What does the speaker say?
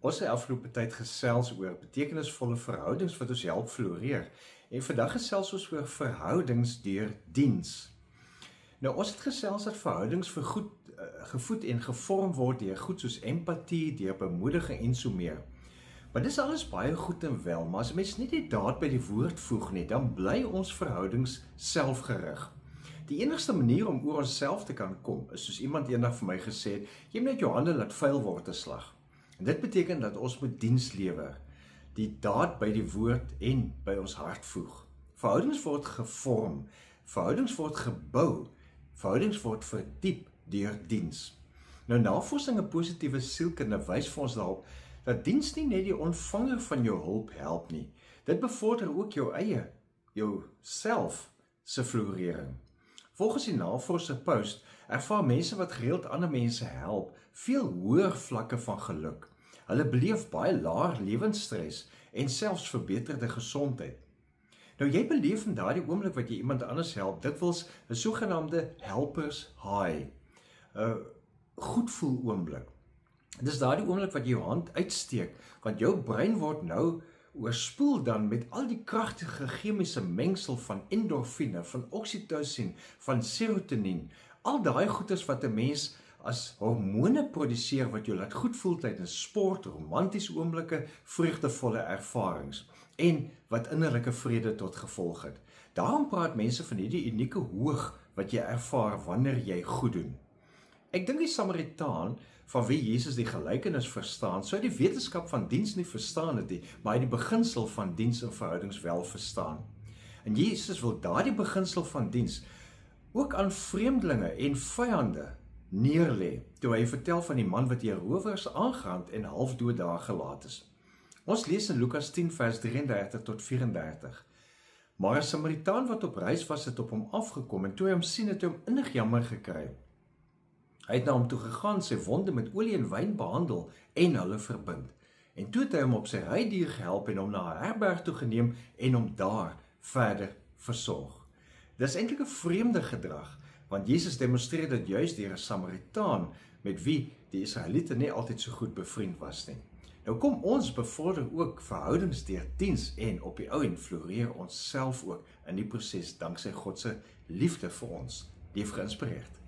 Ons het afgelope tyd gesels oor betekenisvolle verhoudings wat ons help floreer. En vandag gesels ons oor verhoudings deur diens. Nou ons het gesels dat verhoudings gevoed en gevorm word deur goed soos empatie, deur bemoediging en so meer. Maar dis alles baie goed en wel, maar as mens net die daad by die woord voeg nie, dan bly ons verhoudings selfgerig. Die enigste manier om oor onsself te kan kom, is soos iemand eendag vir my gesê het, jy moet net jou hande laat vuil word te slag. En dit beteken dat ons moet diens lewer, die daad by die woord en by ons hart voeg. Verhoudings word gevorm, verhoudings word gebou, verhoudings word verdiep deur diens. Nou navorsing in positiewe sielkunde wys vir ons daarop dat diens nie net die ontvanger van jou hulp help nie. Dit bevorder ook jou eie, jouself se florering. Volgens die navorser Post ervaar mense wat gereeld ander mense help veel hoër vlakke van geluk. Hulle beleef baie laer lewensstres en selfs verbeterde gesondheid. Nou jy beleef in daardie oomblik wat jy iemand anders help, dikwels 'n sogenaamde helpers high, 'n goed voel oomblik. Dis daardie oomblik wat jy jou hand uitsteek, want jou brein word nou oorspoel dan met al die kragtige chemiese mengsel van endorfine, van oksitosien, van serotonien, al daai goeders wat 'n mens as hormone produseer wat jou laat goed voel tydens sport, romantiese oomblikke, vreugdevolle ervarings en wat innerlike vrede tot gevolg het. Daarom praat mense van hierdie unieke hoog wat jy ervaar wanneer jy goed doen. Ek dink die Samaritaan, van wie Jesus die gelykenis verstaan, sou die wetenskap van diens nie verstaan het nie, maar hy die beginsel van diens en verhoudings wel verstaan. En Jesus wil daardie beginsel van diens ook aan vreemdelinge en vyande neerlê, toe hy vertel van die man wat deur rowers aangerand en halfdood daar gelaat is. Ons lees in Lukas 10 vers 33 tot 34. Maar 'n Samaritaan wat op reis was, het op hom afgekom en toe hy hom sien, het hy hom innig jammer gekry. Hy het na hom toe gegaan, sy wonde met olie en wyn behandel en hulle verbind. En toe het hy hom op sy rydier gehelp en hom na 'n herberg toe geneem en hom daar verder versorg. Dis eintlik 'n vreemde gedrag, want Jesus demonstreer dit juis deur 'n Samaritaan met wie die Israeliete nie altyd so goed bevriend was nie. Nou kom ons bevorder ook verhoudings deur diens en op die ou en floreer ons self ook in die proses danksy God se liefde vir ons, die heeft geïnspireerd.